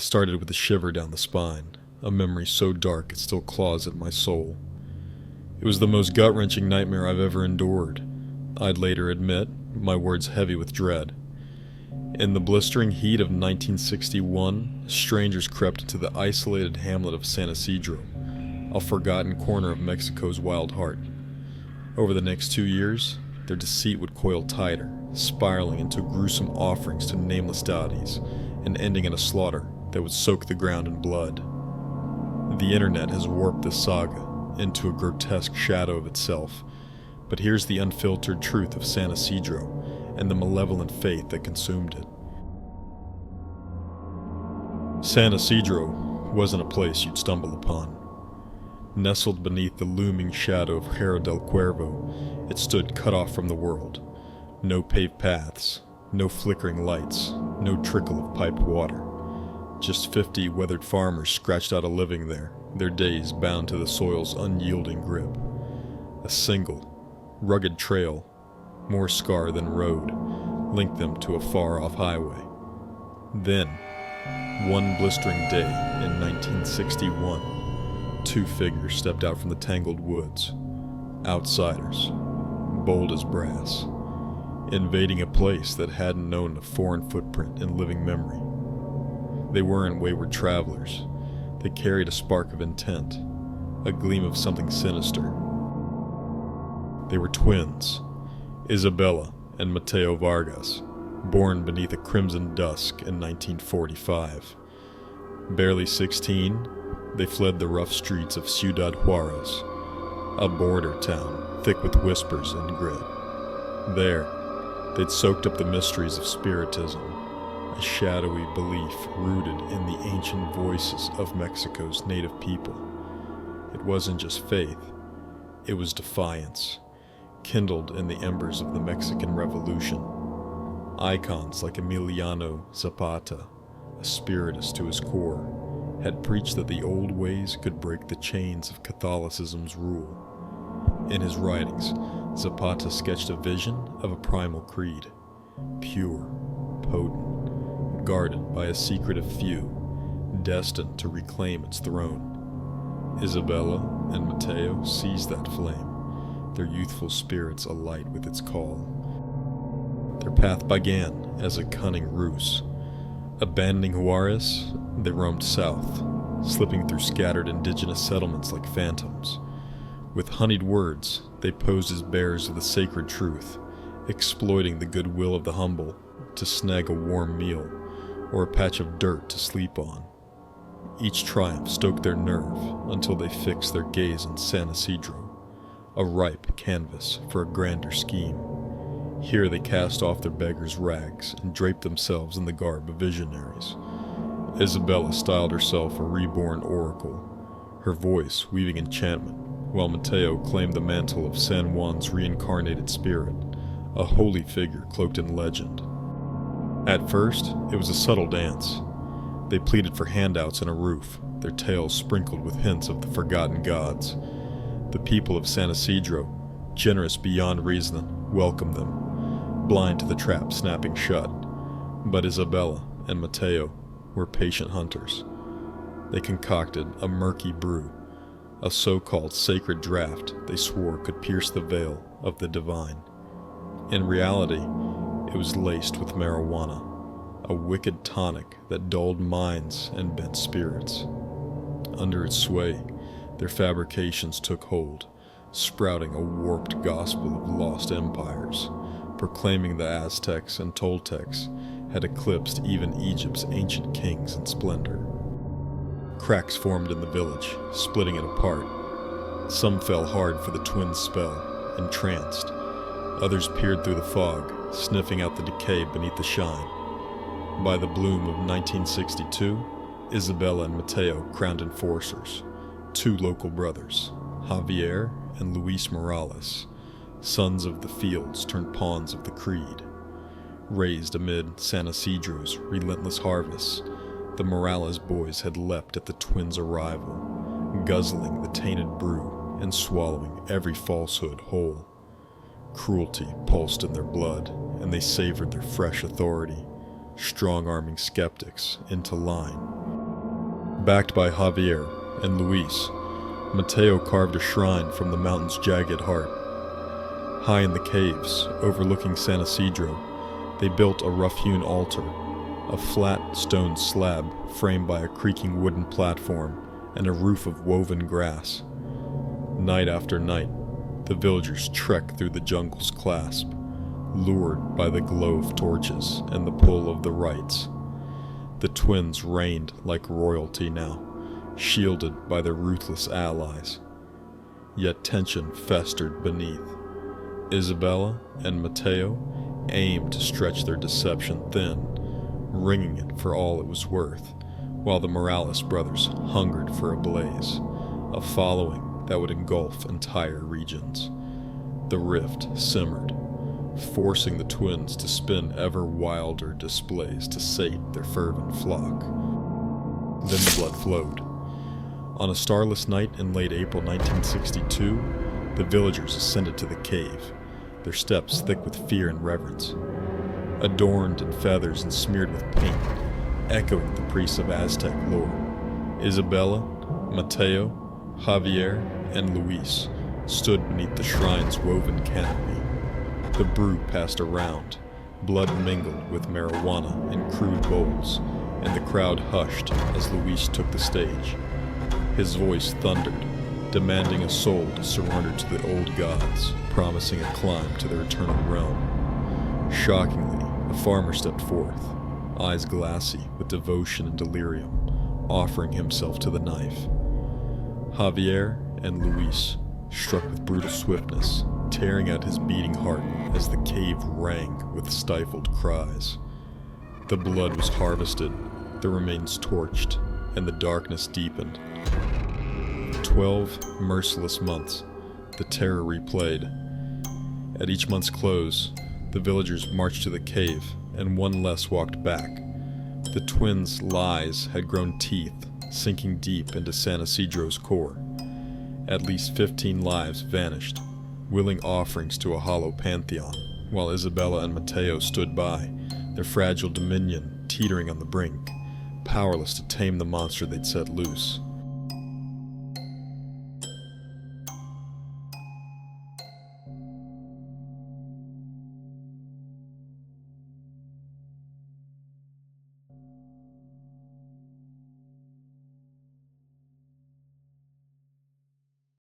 It started with a shiver down the spine, a memory so dark it still claws at my soul. It was the most gut-wrenching nightmare I've ever endured. I'd later admit, my words heavy with dread. In the blistering heat of 1961, strangers crept into the isolated hamlet of San Isidro, a forgotten corner of Mexico's wild heart. Over the next 2 years, their deceit would coil tighter, spiraling into gruesome offerings to nameless deities, and ending in a slaughter that would soak the ground in blood. The internet has warped this saga into a grotesque shadow of itself, but here's the unfiltered truth of San Isidro and the malevolent faith that consumed it. San Isidro wasn't a place you'd stumble upon. Nestled beneath the looming shadow of Cerro del Cuervo, it stood cut off from the world. No paved paths, no flickering lights, no trickle of piped water. Just 50 weathered farmers scratched out a living there, their days bound to the soil's unyielding grip. A single, rugged trail, more scar than road, linked them to a far-off highway. Then, one blistering day in 1961, 2 figures stepped out from the tangled woods. Outsiders, bold as brass, invading a place that hadn't known a foreign footprint in living memory. They weren't wayward travelers. They carried a spark of intent, a gleam of something sinister. They were twins, Isabella and Mateo Vargas, born beneath a crimson dusk in 1945. Barely 16, they fled the rough streets of Ciudad Juarez, a border town thick with whispers and grit. There, they'd soaked up the mysteries of spiritism, a shadowy belief rooted in the ancient voices of Mexico's native people. It wasn't just faith, it was defiance, kindled in the embers of the Mexican Revolution. Icons like Emiliano Zapata, a spiritist to his core, had preached that the old ways could break the chains of Catholicism's rule. In his writings, Zapata sketched a vision of a primal creed, pure, potent, guarded by a secretive few, destined to reclaim its throne. Isabella and Mateo seized that flame, their youthful spirits alight with its call. Their path began as a cunning ruse. Abandoning Juarez, they roamed south, slipping through scattered indigenous settlements like phantoms. With honeyed words, they posed as bearers of the sacred truth, exploiting the goodwill of the humble to snag a warm meal or a patch of dirt to sleep on. Each triumph stoked their nerve until they fixed their gaze on San Isidro, a ripe canvas for a grander scheme. Here they cast off their beggars' rags and draped themselves in the garb of visionaries. Isabella styled herself a reborn oracle, her voice weaving enchantment, while Mateo claimed the mantle of San Juan's reincarnated spirit, a holy figure cloaked in legend. At first, it was a subtle dance. They pleaded for handouts and a roof, their tales sprinkled with hints of the forgotten gods. The people of San Isidro, generous beyond reason, welcomed them, blind to the trap snapping shut. But Isabella and Mateo were patient hunters. They concocted a murky brew, a so-called sacred draught they swore could pierce the veil of the divine. In reality, it was laced with marijuana, a wicked tonic that dulled minds and bent spirits. Under its sway, their fabrications took hold, sprouting a warped gospel of lost empires, proclaiming the Aztecs and Toltecs had eclipsed even Egypt's ancient kings in splendor. Cracks formed in the village, splitting it apart. Some fell hard for the twins' spell, entranced. Others peered through the fog, sniffing out the decay beneath the shine. By the bloom of 1962, Isabella and Mateo crowned enforcers, 2 local brothers, Javier and Luis Morales, sons of the fields turned pawns of the creed. Raised amid San Isidro's relentless harvests, the Morales boys had leapt at the twins' arrival, guzzling the tainted brew and swallowing every falsehood whole. Cruelty pulsed in their blood, and they savored their fresh authority, strong-arming skeptics into line. Backed by Javier and Luis, Mateo carved a shrine from the mountain's jagged heart. High in the caves, overlooking San Isidro, they built a rough-hewn altar, a flat stone slab framed by a creaking wooden platform and a roof of woven grass. Night after night, the villagers trekked through the jungle's clasp, lured by the glow of torches and the pull of the rites. The twins reigned like royalty now, shielded by their ruthless allies. Yet tension festered beneath. Isabella and Mateo aimed to stretch their deception thin, wringing it for all it was worth, while the Morales brothers hungered for a blaze, a following that would engulf entire regions. The rift simmered, forcing the twins to spin ever wilder displays to sate their fervent flock. Then the blood flowed. On a starless night in late April 1962, the villagers ascended to the cave, their steps thick with fear and reverence. Adorned in feathers and smeared with paint, echoing the priests of Aztec lore, Isabella, Mateo, Javier, and Luis stood beneath the shrine's woven canopy. The brew passed around, blood mingled with marijuana in crude bowls, and the crowd hushed as Luis took the stage. His voice thundered, demanding a soul to surrender to the old gods, promising a climb to their eternal realm. Shockingly, a farmer stepped forth, eyes glassy with devotion and delirium, offering himself to the knife. Javier and Luis struck with brutal swiftness, tearing at his beating heart as the cave rang with stifled cries. The blood was harvested, the remains torched, and the darkness deepened. 12 merciless months, the terror replayed. At each month's close, the villagers marched to the cave, and one less walked back. The twins' lies had grown teeth, sinking deep into San Isidro's core. At least 15 lives vanished, willing offerings to a hollow pantheon, while Isabella and Mateo stood by, their fragile dominion teetering on the brink, powerless to tame the monster they'd set loose.